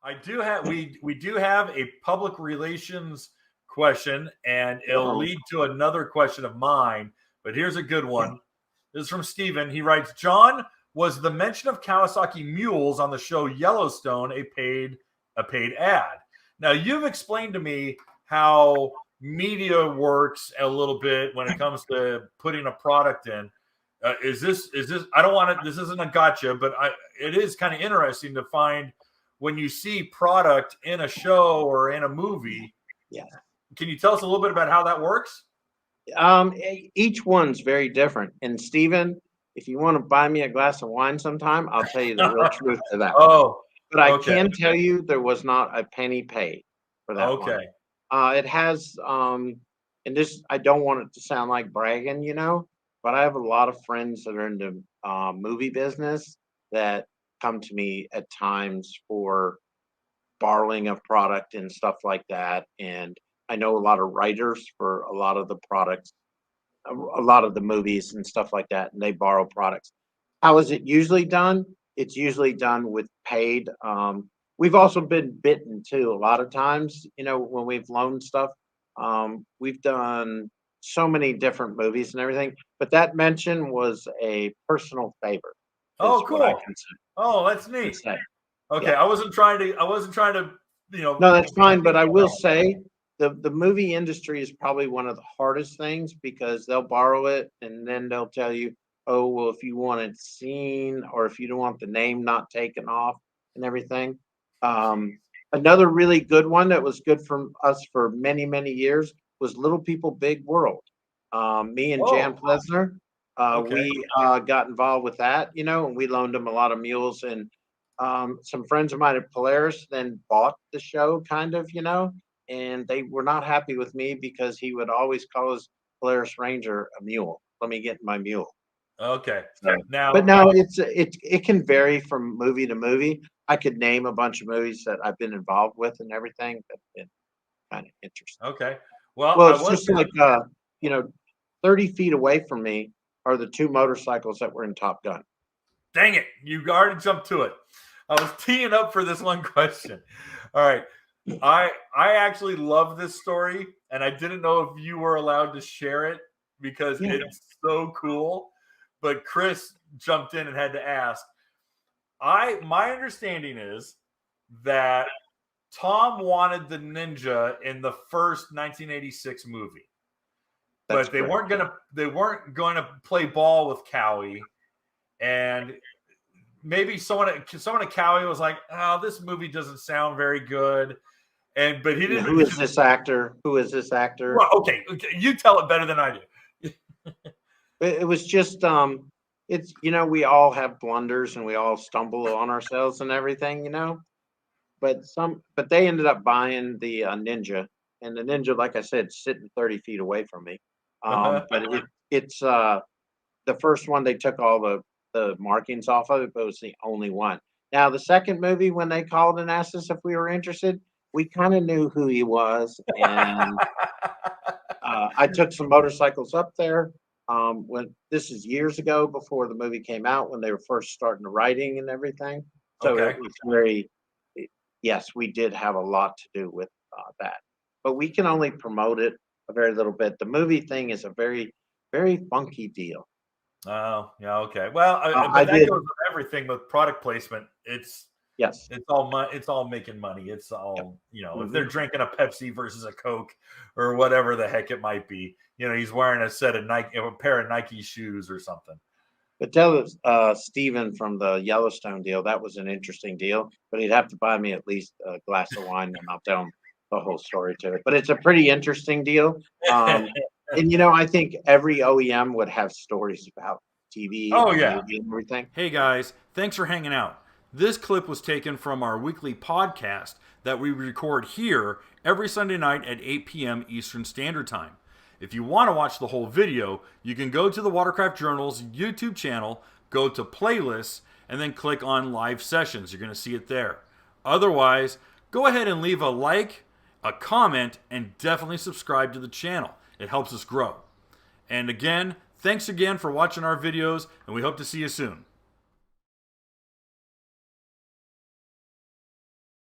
I do have we do have a public relations question, and it'll lead to another question of mine. But here's a good one. This is from Steven. He writes, John, was the mention of Kawasaki mules on the show Yellowstone a paid ad? Now, you've explained to me how media works a little bit when it comes to putting a product in. Is this? I don't want to. This isn't a gotcha, but it is kind of interesting to find when you see product in a show or in a movie. Yeah. Can you tell us a little bit about how that works? Each one's very different. And Steven, if you want to buy me a glass of wine sometime, I'll tell you the real truth to that. Oh, but I can tell you there was not a penny paid for that one. It has, and this, I don't want it to sound like bragging, but I have a lot of friends that are in the movie business that come to me at times for borrowing of product and stuff like that. And I know a lot of writers for a lot of the products, a lot of the movies and stuff like that, and they borrow products. How is it usually done? It's usually done with paid. We've also been bitten too. A lot of times, when we've loaned stuff, we've done so many different movies and everything, but that mention was a personal favor. Oh, cool. Oh, that's neat. Okay. Yeah. I wasn't trying to, No, that's fine. But I will say the movie industry is probably one of the hardest things because they'll borrow it and then they'll tell you, oh, well, if you want it seen or if you don't want the name not taken off and everything. Another really good one that was good for us for many, many years was Little People, Big World. Me and Jan Plesner, we got involved with that, and we loaned them a lot of mules. And some friends of mine at Polaris then bought the show, kind of, and they were not happy with me because he would always call his Polaris Ranger a mule. Let me get my mule. Okay. But now it can vary from movie to movie. I could name a bunch of movies that I've been involved with and everything. That's been kind of interesting. Okay. Well, it's just like 30 feet away from me are the two motorcycles that were in Top Gun. Dang it! You already jumped to it. I was teeing up for this one question. All right. I actually love this story, and I didn't know if you were allowed to share it because it's so cool. But Chris jumped in and had to ask. My understanding is that Tom wanted the Ninja in the first 1986 movie, but they weren't going to play ball with Cowie, and maybe someone at Cowie was like, "Oh, this movie doesn't sound very good," but he didn't. Who is this actor? Well, okay, you tell it better than I do. It was just it's we all have blunders and we all stumble on ourselves and everything, but they ended up buying the Ninja, and the Ninja, like I said, sitting 30 feet away from me. But it's the first one. They took all the markings off of it, but it was the only one. Now the second movie, when they called and asked us if we were interested, we kind of knew who he was, and I took some motorcycles up there. When this is years ago before the movie came out, when they were first starting the writing and everything. So it was yes, we did have a lot to do with that, but we can only promote it a very little bit. The movie thing is a very, very funky deal. Oh, yeah. Okay. Well, but that goes with everything with product placement. It's all making money. It's all, if they're drinking a Pepsi versus a Coke or whatever the heck it might be, he's wearing a pair of Nike shoes or something. But tell Steven from the Yellowstone deal, that was an interesting deal, but he'd have to buy me at least a glass of wine and I'll tell him the whole story to it. But it's a pretty interesting deal. And, I think every OEM would have stories about TV and everything. Hey, guys, thanks for hanging out. This clip was taken from our weekly podcast that we record here every Sunday night at 8 p.m. Eastern Standard Time. If you want to watch the whole video, you can go to the Watercraft Journal's YouTube channel, go to playlists, and then click on live sessions. You're going to see it there. Otherwise, go ahead and leave a like, a comment, and definitely subscribe to the channel. It helps us grow. And again, thanks again for watching our videos, and we hope to see you soon.